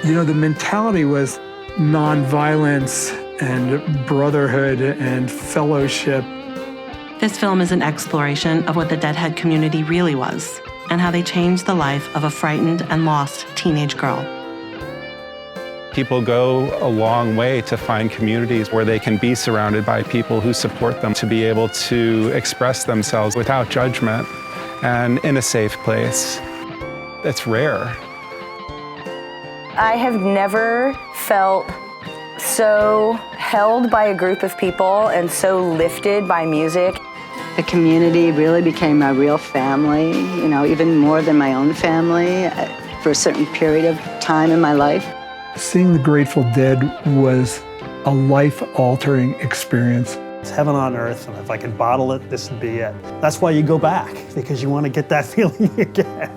The mentality was nonviolence and brotherhood and fellowship. This film is an exploration of what the Deadhead community really was and how they changed the life of a frightened and lost teenage girl. People go a long way to find communities where they can be surrounded by people who support them, to be able to express themselves without judgment and in a safe place. It's rare. I have never felt so held by a group of people and so lifted by music. The community really became my real family, even more than my own family for a certain period of time in my life. Seeing the Grateful Dead was a life-altering experience. It's heaven on earth, and if I could bottle it, this would be it. That's why you go back, because you want to get that feeling again.